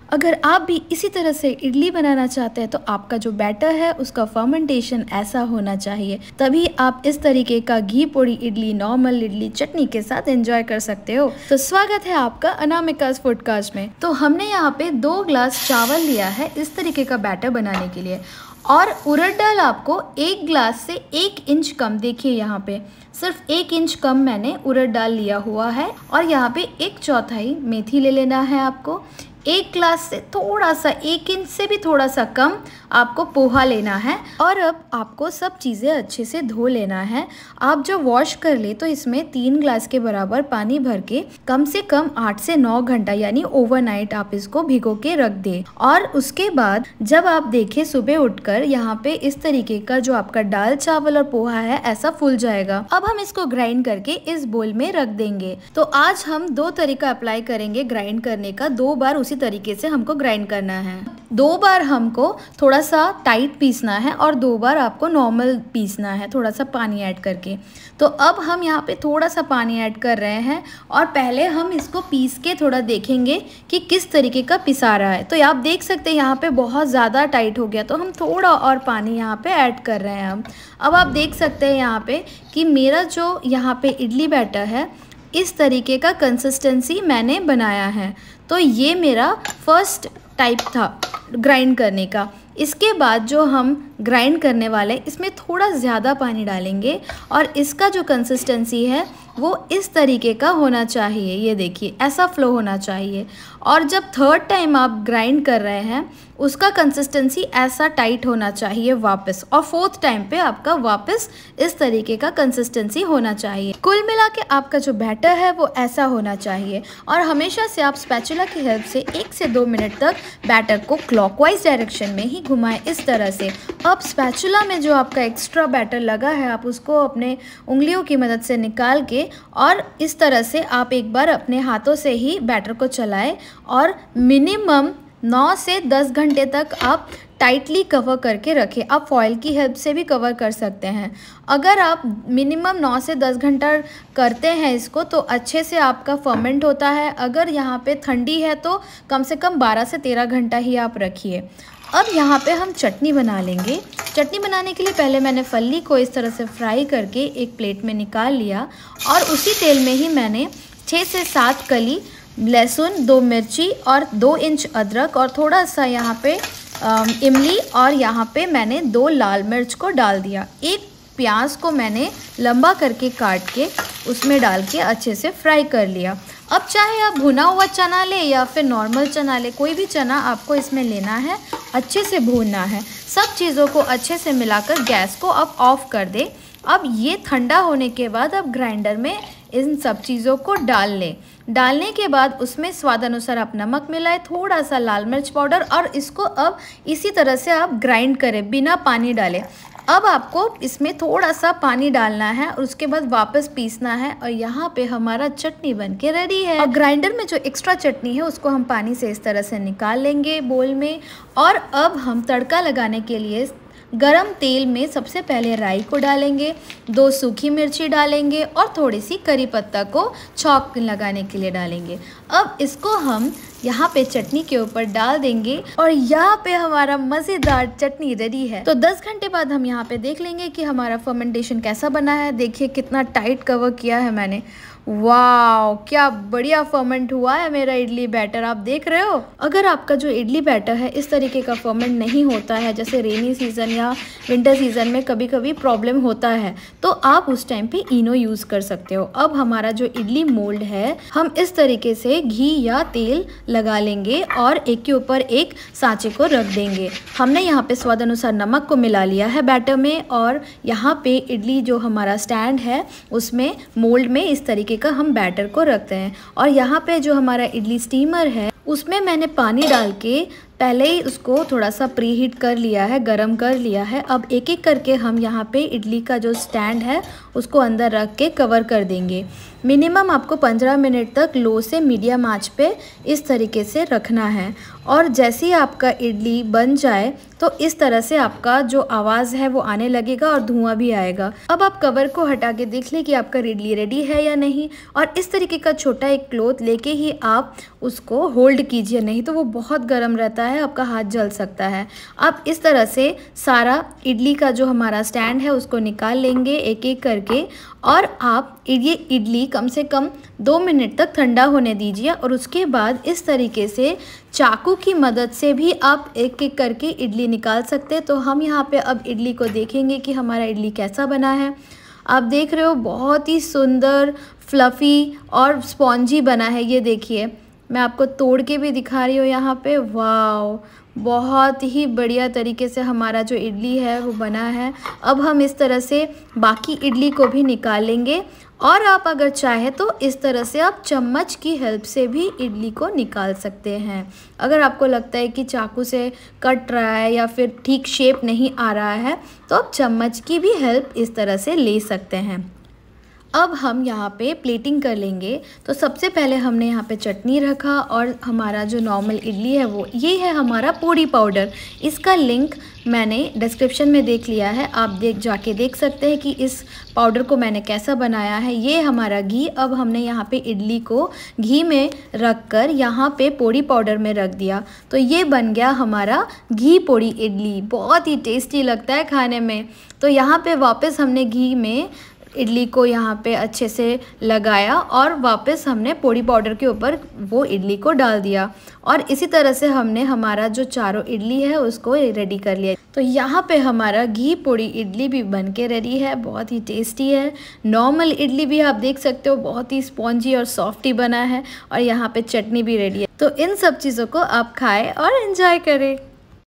अगर आप भी इसी तरह से इडली बनाना चाहते हैं तो आपका जो बैटर है उसका फर्मेंटेशन ऐसा होना चाहिए, तभी आप इस तरीके का घी पोड़ी इडली, नॉर्मल इडली चटनी के साथ एंजॉय कर सकते हो। तो स्वागत है आपका अनामिकास फूडकास्ट में। तो हमने यहाँ पे 2 ग्लास चावल लिया है इस तरीके का बैटर बनाने के लिए, और उड़द दाल आपको 1 ग्लास से 1 इंच कम, देखिए यहाँ पे सिर्फ 1 इंच कम मैंने उड़द दाल लिया हुआ है। और यहाँ पे 1/4 मेथी ले लेना है आपको। 1 ग्लास से थोड़ा सा 1 इंच से भी थोड़ा सा कम आपको पोहा लेना है। और अब आपको सब चीज़ें अच्छे से धो लेना है। आप जब वॉश कर ले तो इसमें 3 ग्लास के बराबर पानी भर के कम से कम 8 से 9 घंटा यानी ओवरनाइट आप इसको भिगो के रख दे। और उसके बाद जब आप देखें सुबह उठकर यहाँ पे इस तरीके का जो आपका दाल चावल और पोहा है ऐसा फूल जाएगा। अब हम इसको ग्राइंड करके इस बोल में रख देंगे। तो आज हम 2 तरीका अप्लाई करेंगे ग्राइंड करने का। 2 बार उसी तरीके से हमको ग्राइंड करना है। 2 बार हमको थोड़ा सा टाइट पीसना है और 2 बार आपको नॉर्मल पीसना है, थोड़ा सा पानी ऐड करके। तो अब हम यहाँ पे थोड़ा सा पानी ऐड कर रहे हैं और पहले हम इसको पीस के थोड़ा देखेंगे कि किस तरीके का पिसा रहा है। तो आप देख सकते हैं यहाँ पे बहुत ज़्यादा टाइट हो गया, तो हम थोड़ा और पानी यहाँ पे ऐड कर रहे हैं। अब आप देख सकते हैं यहाँ पे कि मेरा जो यहाँ पे इडली बैटर है इस तरीके का कंसिस्टेंसी मैंने बनाया है। तो ये मेरा फर्स्ट टाइप था ग्राइंड करने का। इसके बाद जो हम ग्राइंड करने वाले इसमें थोड़ा ज़्यादा पानी डालेंगे और इसका जो कंसिस्टेंसी है वो इस तरीके का होना चाहिए। ये देखिए ऐसा फ्लो होना चाहिए। और जब थर्ड टाइम आप ग्राइंड कर रहे हैं उसका कंसिस्टेंसी ऐसा टाइट होना चाहिए वापस, और फोर्थ टाइम पे आपका वापस इस तरीके का कंसिस्टेंसी होना चाहिए। कुल मिला के आपका जो बैटर है वो ऐसा होना चाहिए। और हमेशा से आप स्पैचुला की हेल्प से 1 से 2 मिनट तक बैटर को क्लॉकवाइज डायरेक्शन में ही घुमाएं इस तरह से। अब स्पैचुला में जो आपका एक्स्ट्रा बैटर लगा है आप उसको अपने उंगलियों की मदद से निकाल के और इस तरह से आप एक बार अपने हाथों से ही बैटर को चलाएं और मिनिमम 9 से 10 घंटे तक आप टाइटली कवर करके रखें। आप फॉयल की हेल्प से भी कवर कर सकते हैं। अगर आप मिनिमम 9 से 10 घंटा करते हैं इसको तो अच्छे से आपका फर्मेंट होता है। अगर यहाँ पे ठंडी है तो कम से कम 12 से 13 घंटा ही आप रखिए। अब यहाँ पे हम चटनी बना लेंगे। चटनी बनाने के लिए पहले मैंने फल्ली को इस तरह से फ्राई करके एक प्लेट में निकाल लिया और उसी तेल में ही मैंने 6 से 7 कली लहसुन, 2 मिर्ची और 2 इंच अदरक और थोड़ा सा यहाँ पे इमली और यहाँ पे मैंने 2 लाल मिर्च को डाल दिया। एक प्याज को मैंने लंबा करके काट के उसमें डाल के अच्छे से फ्राई कर लिया। अब चाहे आप भुना हुआ चना ले या फिर नॉर्मल चना ले, कोई भी चना आपको इसमें लेना है, अच्छे से भूनना है। सब चीज़ों को अच्छे से मिलाकर गैस को अब ऑफ कर दे। अब ये ठंडा होने के बाद अब ग्राइंडर में इन सब चीज़ों को डाल लें। डालने के बाद उसमें स्वाद अनुसार आप नमक मिलाएं, थोड़ा सा लाल मिर्च पाउडर, और इसको अब इसी तरह से आप ग्राइंड करें बिना पानी डाले। अब आपको इसमें थोड़ा सा पानी डालना है और उसके बाद वापस पीसना है और यहाँ पे हमारा चटनी बनके रेडी है। और ग्राइंडर में जो एक्स्ट्रा चटनी है उसको हम पानी से इस तरह से निकाल लेंगे बोल में। और अब हम तड़का लगाने के लिए गरम तेल में सबसे पहले राई को डालेंगे, 2 सूखी मिर्ची डालेंगे और थोड़ी सी करी पत्ता को छौंक लगाने के लिए डालेंगे। अब इसको हम यहाँ पे चटनी के ऊपर डाल देंगे और यहाँ पे हमारा मज़ेदार चटनी रेडी है। तो 10 घंटे बाद हम यहाँ पे देख लेंगे कि हमारा फर्मेंटेशन कैसा बना है। देखिए कितना टाइट कवर किया है मैंने। वाह, क्या बढ़िया फर्मेंट हुआ है मेरा इडली बैटर, आप देख रहे हो। अगर आपका जो इडली बैटर है इस तरीके का फर्मेंट नहीं होता है, जैसे रेनी सीज़न या विंटर सीज़न में कभी कभी प्रॉब्लम होता है, तो आप उस टाइम पे इनो यूज़ कर सकते हो। अब हमारा जो इडली मोल्ड है हम इस तरीके से घी या तेल लगा लेंगे और एक के ऊपर एक सांचे को रख देंगे। हमने यहाँ पे स्वाद अनुसार नमक को मिला लिया है बैटर में, और यहाँ पे इडली जो हमारा स्टैंड है उसमें मोल्ड में इस तरीके का हम बैटर को रखते हैं। और यहाँ पे जो हमारा इडली स्टीमर है उसमें मैंने पानी डाल के पहले ही उसको थोड़ा सा प्री हीट कर लिया है, गरम कर लिया है। अब एक एक करके हम यहाँ पे इडली का जो स्टैंड है उसको अंदर रख के कवर कर देंगे। मिनिमम आपको 15 मिनट तक लो से मीडियम आंच पे इस तरीके से रखना है। और जैसे ही आपका इडली बन जाए तो इस तरह से आपका जो आवाज़ है वो आने लगेगा और धुआं भी आएगा। अब आप कवर को हटा के देख लें कि आपका इडली रेडी है या नहीं। और इस तरीके का छोटा एक क्लॉथ लेके ही आप उसको होल्ड कीजिए, नहीं तो वो बहुत गर्म रहता है, आपका हाथ जल सकता है। अब इस तरह से सारा इडली का जो हमारा स्टैंड है उसको निकाल लेंगे एक एक करके। और आप ये इडली कम से कम 2 मिनट तक ठंडा होने दीजिए। और उसके बाद इस तरीके से चाकू की मदद से भी आप एक एक करके इडली निकाल सकते हैं। तो हम यहाँ पे अब इडली को देखेंगे कि हमारा इडली कैसा बना है। आप देख रहे हो बहुत ही सुंदर, फ्लफ़ी और स्पॉन्जी बना है। ये देखिए, मैं आपको तोड़ के भी दिखा रही हूँ यहाँ पे। वाव, बहुत ही बढ़िया तरीके से हमारा जो इडली है वो बना है। अब हम इस तरह से बाकी इडली को भी निकाल लेंगे। और आप अगर चाहे तो इस तरह से आप चम्मच की हेल्प से भी इडली को निकाल सकते हैं। अगर आपको लगता है कि चाकू से कट रहा है या फिर ठीक शेप नहीं आ रहा है तो आप चम्मच की भी हेल्प इस तरह से ले सकते हैं। अब हम यहाँ पे प्लेटिंग कर लेंगे। तो सबसे पहले हमने यहाँ पे चटनी रखा और हमारा जो नॉर्मल इडली है वो ये है हमारा पोड़ी पाउडर। इसका लिंक मैंने डिस्क्रिप्शन में देख लिया है, आप जाके देख सकते हैं कि इस पाउडर को मैंने कैसा बनाया है। ये हमारा घी। अब हमने यहाँ पे इडली को घी में रख कर यहाँ पे पोड़ी पाउडर में रख दिया। तो ये बन गया हमारा घी पोड़ी इडली। बहुत ही टेस्टी लगता है खाने में। तो यहाँ पे वापस हमने घी में इडली को यहाँ पे अच्छे से लगाया और वापस हमने पोड़ी पाउडर के ऊपर वो इडली को डाल दिया। और इसी तरह से हमने हमारा जो चारों इडली है उसको रेडी कर लिया। तो यहाँ पे हमारा घी पोड़ी इडली भी बन के रेडी है। बहुत ही टेस्टी है। नॉर्मल इडली भी आप देख सकते हो बहुत ही स्पॉन्जी और सॉफ्टी बना है। और यहाँ पे चटनी भी रेडी है। तो इन सब चीज़ों को आप खाएं और एंजॉय करें।